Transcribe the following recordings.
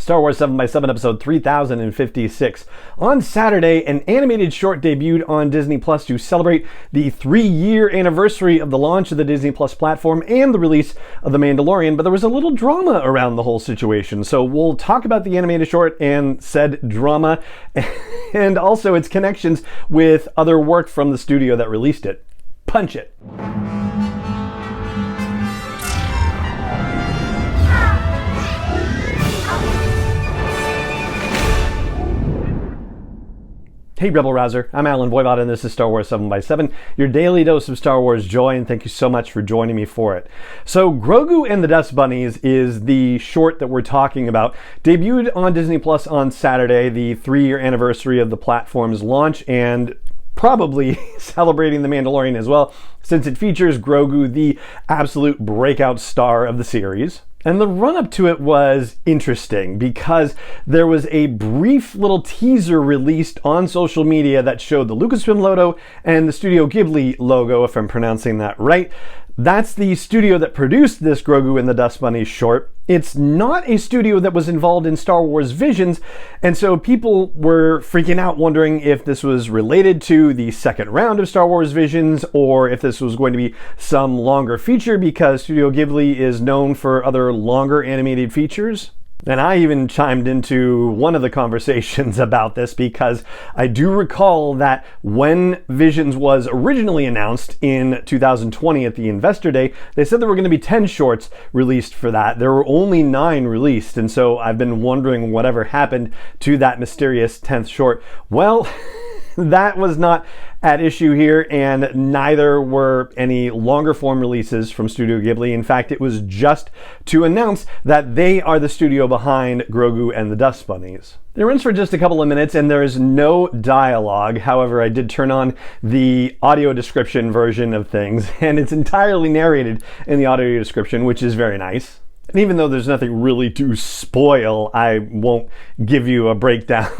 Star Wars 7x7 episode 3056. On Saturday, an animated short debuted on Disney Plus to celebrate the 3-year anniversary of the launch of the Disney Plus platform and the release of The Mandalorian, but there was a little drama around the whole situation. So we'll talk about the animated short and said drama, and also its connections with other work from the studio that released it. Punch it. Hey Rebel Rouser, I'm Alan Voivod and this is Star Wars 7x7, your daily dose of Star Wars joy, and thank you so much for joining me for it. So Grogu and the Dust Bunnies is the short that we're talking about. Debuted on Disney Plus on Saturday, the 3-year anniversary of the platform's launch, and probably celebrating The Mandalorian as well, since it features Grogu, the absolute breakout star of the series. And the run-up to it was interesting because there was a brief little teaser released on social media that showed the Lucasfilm logo and the Studio Ghibli logo, if I'm pronouncing that right. That's the studio that produced this Grogu and the Dust Bunnies short. It's not a studio that was involved in Star Wars Visions, and so people were freaking out wondering if this was related to the second round of Star Wars Visions or if this was going to be some longer feature, because Studio Ghibli is known for other longer animated features. And I even chimed into one of the conversations about this because I do recall that when Visions was originally announced in 2020 at the Investor Day, they said there were going to be 10 shorts released for that. There were only 9 released, and so I've been wondering whatever happened to that mysterious 10th short. Well, that was not at issue here, and neither were any longer form releases from Studio Ghibli. In fact, it was just to announce that they are the studio behind Grogu and the Dust Bunnies. It runs for just a couple of minutes and there is no dialogue. However, I did turn on the audio description version of things, and it's entirely narrated in the audio description, which is very nice. And even though there's nothing really to spoil, I won't give you a breakdown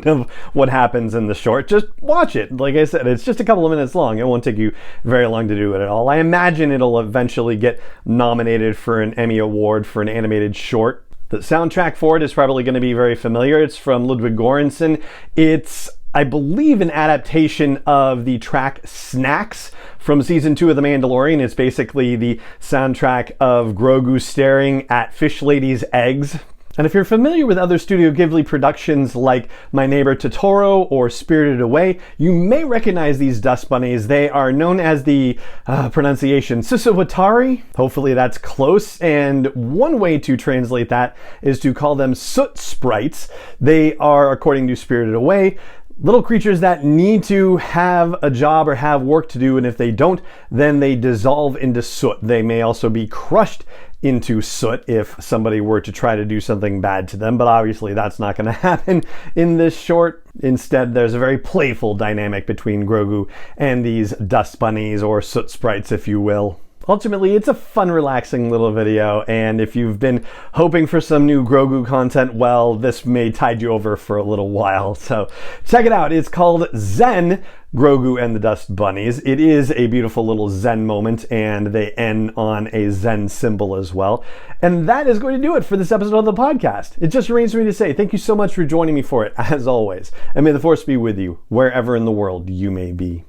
of what happens in the short. Just watch it. Like I said, it's just a couple of minutes long. It won't take you very long to do it at all. I imagine it'll eventually get nominated for an Emmy Award for an animated short. The soundtrack for it is probably going to be very familiar. It's from Ludwig Göransson. It's, I believe, an adaptation of the track Snacks from season 2 of The Mandalorian. It's basically the soundtrack of Grogu staring at Fish Lady's eggs. And if you're familiar with other Studio Ghibli productions like My Neighbor Totoro or Spirited Away, you may recognize these Dust Bunnies. They are known as the pronunciation Susawatari. Hopefully that's close. And one way to translate that is to call them soot sprites. They are, according to Spirited Away, little creatures that need to have a job or have work to do, and if they don't, then they dissolve into soot. They may also be crushed into soot if somebody were to try to do something bad to them, but obviously that's not going to happen in this short. Instead, there's a very playful dynamic between Grogu and these Dust Bunnies, or soot sprites, if you will. Ultimately, it's a fun, relaxing little video, and if you've been hoping for some new Grogu content, well, this may tide you over for a little while. So check it out. It's called Zen, Grogu and the Dust Bunnies. It is a beautiful little Zen moment, and they end on a Zen symbol as well. And that is going to do it for this episode of the podcast. It just remains for me to say thank you so much for joining me for it, as always. And may the Force be with you, wherever in the world you may be.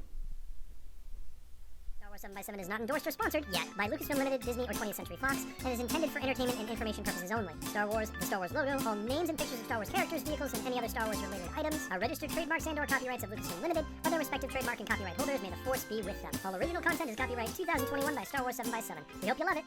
7x7 is not endorsed or sponsored yet by Lucasfilm Limited, Disney, or 20th Century Fox, and is intended for entertainment and information purposes only. Star Wars, the Star Wars logo, all names and pictures of Star Wars characters, vehicles, and any other Star Wars related items are registered trademarks and/or copyrights of Lucasfilm Limited, or their respective trademark and copyright holders. May the Force be with them. All original content is copyright 2021 by Star Wars 7x7. We hope you love it.